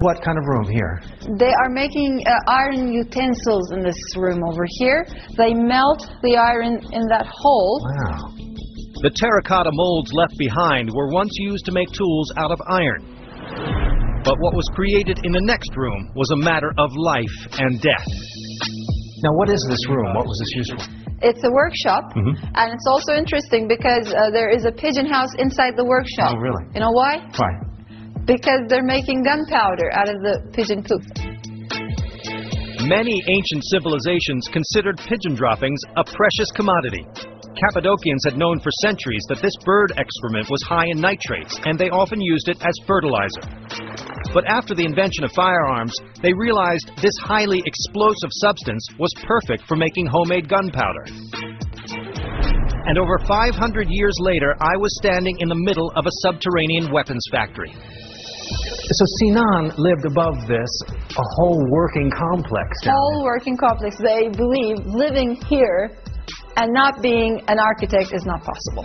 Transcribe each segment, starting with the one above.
What kind of room here? They are making iron utensils in this room over here. They melt the iron in that hole. Wow. The terracotta molds left behind were once used to make tools out of iron. But what was created in the next room was a matter of life and death. Now, what is this room? What was this used for? It's a workshop, and it's also interesting because there is a pigeon house inside the workshop. Oh, really? You know why? Why? Because they're making gunpowder out of the pigeon poop. Many ancient civilizations considered pigeon droppings a precious commodity. Cappadocians had known for centuries that this bird excrement was high in nitrates, and they often used it as fertilizer. But after the invention of firearms, they realized this highly explosive substance was perfect for making homemade gunpowder. And over 500 years later, I was standing in the middle of a subterranean weapons factory. So Sinan lived above this, a whole working complex. Whole working complex. They believe living here and not being an architect is not possible.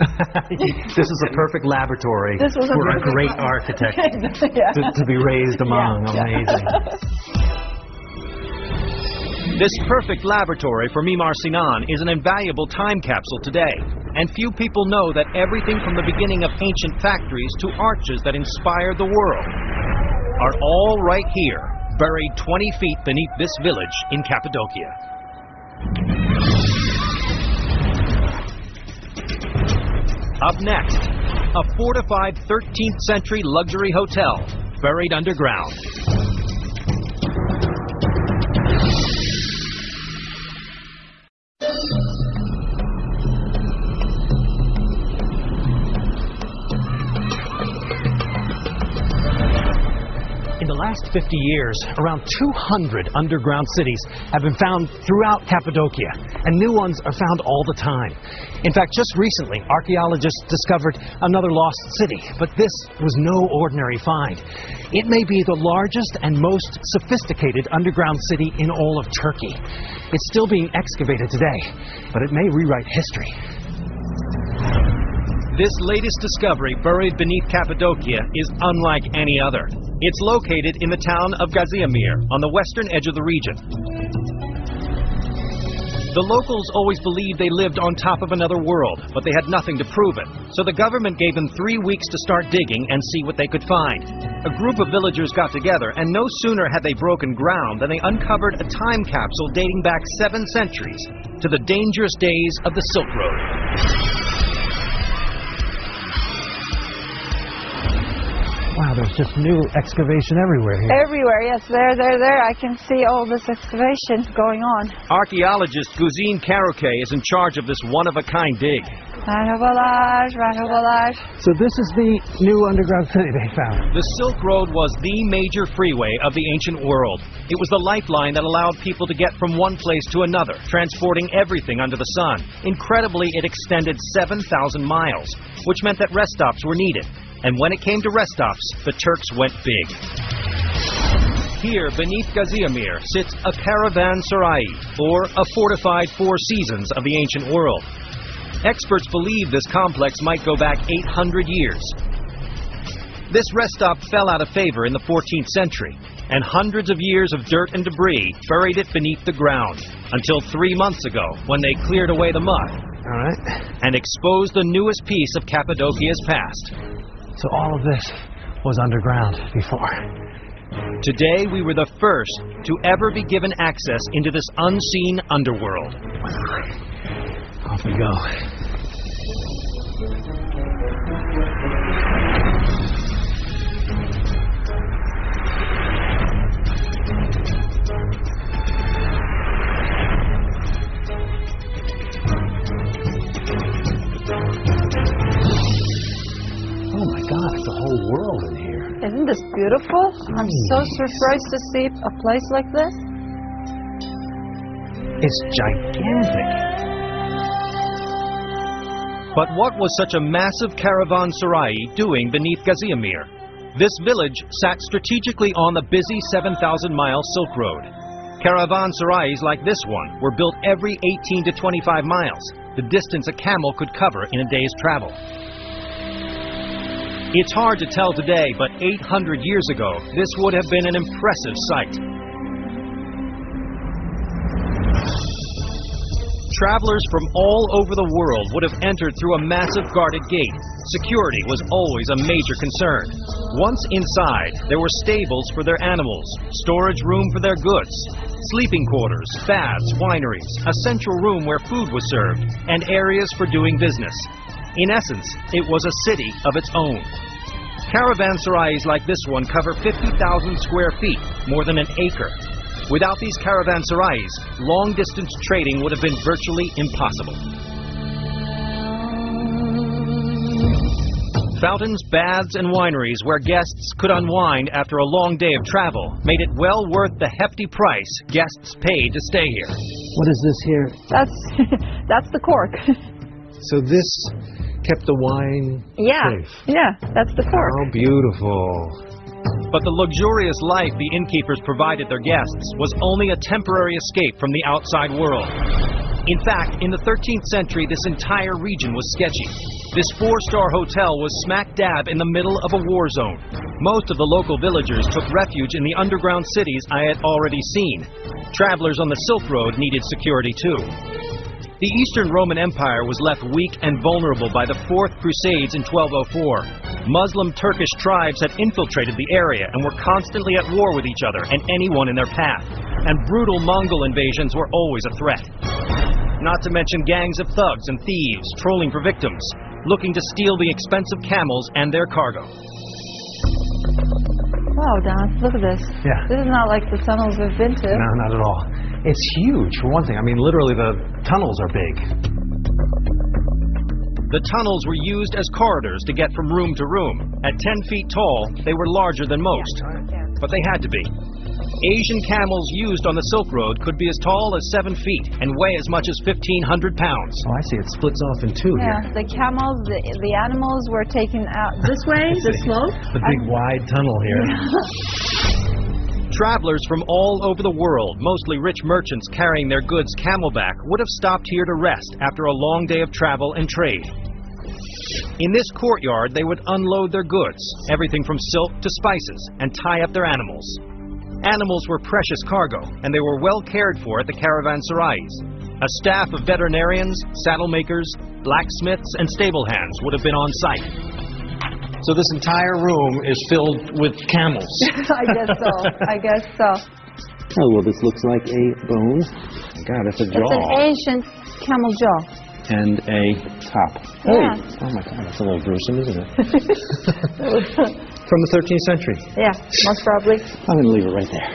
This is a perfect laboratory for a great architect to be raised among. Yeah. Amazing. This perfect laboratory for Mimar Sinan is an invaluable time capsule today. And few people know that everything from the beginning of ancient factories to arches that inspired the world are all right here, buried 20 feet beneath this village in Cappadocia. Up next, a fortified 13th century luxury hotel buried underground. In the last 50 years, around 200 underground cities have been found throughout Cappadocia, and new ones are found all the time. In fact, just recently, archaeologists discovered another lost city, but this was no ordinary find. It may be the largest and most sophisticated underground city in all of Turkey. It's still being excavated today, but it may rewrite history. This latest discovery buried beneath Cappadocia is unlike any other. It's located in the town of Gaziamir on the western edge of the region. The locals always believed they lived on top of another world, but they had nothing to prove it. So the government gave them 3 weeks to start digging and see what they could find. A group of villagers got together, and no sooner had they broken ground than they uncovered a time capsule dating back 7 centuries to the dangerous days of the Silk Road. Wow, there's just new excavation everywhere here. Everywhere, yes, there. I can see all this excavation going on. Archaeologist Guzin Karaköy is in charge of this one-of-a-kind dig. So this is the new underground city they found. The Silk Road was the major freeway of the ancient world. It was the lifeline that allowed people to get from one place to another, transporting everything under the sun. Incredibly, it extended 7,000 miles, which meant that rest stops were needed. And when it came to rest stops, the Turks went big. Here, beneath Gaziamir, sits a caravanserai, or a fortified 4 seasons of the ancient world. Experts believe this complex might go back 800 years. This rest stop fell out of favor in the 14th century, and hundreds of years of dirt and debris buried it beneath the ground, until 3 months ago, when they cleared away the mud and exposed the newest piece of Cappadocia's past. So all of this was underground before. Today, we were the first to ever be given access into this unseen underworld. Off we go. Oh my God, it's a whole world in here. Isn't this beautiful? I'm so surprised to see a place like this. It's gigantic. But what was such a massive caravanserai doing beneath Gaziamir? This village sat strategically on the busy 7,000-mile Silk Road. Caravanserais like this one were built every 18 to 25 miles, the distance a camel could cover in a day's travel. It's hard to tell today, but 800 years ago, this would have been an impressive sight. Travelers from all over the world would have entered through a massive guarded gate. Security was always a major concern. Once inside, there were stables for their animals, storage room for their goods, sleeping quarters, baths, wineries, a central room where food was served, and areas for doing business. In essence, it was a city of its own. Caravanserais like this one cover 50,000 square feet, more than an acre. Without these caravanserais, long-distance trading would have been virtually impossible. Fountains, baths, and wineries where guests could unwind after a long day of travel made it well worth the hefty price guests paid to stay here. What is this here? That's the cork. So this kept the wine safe? Yeah, that's the cork. How beautiful. But the luxurious life the innkeepers provided their guests was only a temporary escape from the outside world. In fact, in the 13th century, this entire region was sketchy. This 4-star hotel was smack dab in the middle of a war zone. Most of the local villagers took refuge in the underground cities I had already seen. Travelers on the Silk Road needed security too. The Eastern Roman Empire was left weak and vulnerable by the Fourth Crusades in 1204. Muslim Turkish tribes had infiltrated the area and were constantly at war with each other and anyone in their path. And brutal Mongol invasions were always a threat. Not to mention gangs of thugs and thieves trolling for victims, looking to steal the expensive camels and their cargo. Wow, Don, look at this. Yeah. This is not like the tunnels we've been to. No, not at all. It's huge, for one thing. I mean, literally, the tunnels are big. The tunnels were used as corridors to get from room to room. At 10 feet tall, they were larger than most, but they had to be. Asian camels used on the Silk Road could be as tall as 7 feet and weigh as much as 1,500 pounds. Oh, I see. It splits off in two here. The camels, the animals were taken out this way, the slope. The big wide tunnel here. Travelers from all over the world, mostly rich merchants carrying their goods camelback, would have stopped here to rest after a long day of travel and trade. In this courtyard, they would unload their goods, everything from silk to spices, and tie up their animals. Animals were precious cargo, and they were well cared for at the caravanserais. A staff of veterinarians, saddle makers, blacksmiths, and stable hands would have been on site. So this entire room is filled with camels. I guess so. Oh, well, this looks like a bone. God, that's a jaw. It's an ancient camel jaw. And a top. Yeah. Hey. Oh, my God, that's a little gruesome, isn't it? From the 13th century. Yeah, most probably. I'm going to leave it right there.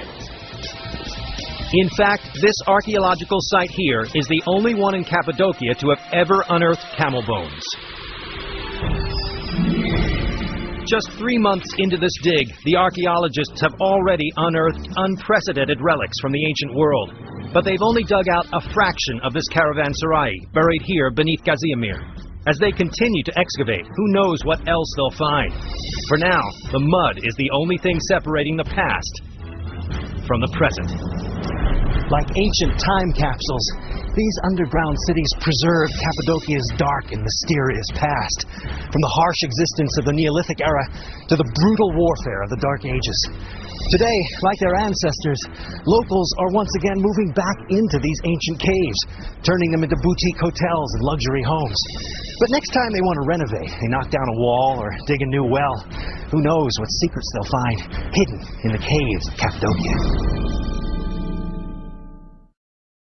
In fact, this archaeological site here is the only one in Cappadocia to have ever unearthed camel bones. Just 3 months into this dig, the archaeologists have already unearthed unprecedented relics from the ancient world. But they've only dug out a fraction of this caravanserai, buried here beneath Gaziamir. As they continue to excavate, who knows what else they'll find. For now, the mud is the only thing separating the past from the present. Like ancient time capsules, these underground cities preserve Cappadocia's dark and mysterious past, from the harsh existence of the Neolithic era to the brutal warfare of the Dark Ages. Today, like their ancestors, locals are once again moving back into these ancient caves, turning them into boutique hotels and luxury homes. But next time they want to renovate, they knock down a wall or dig a new well. Who knows what secrets they'll find hidden in the caves of Cappadocia.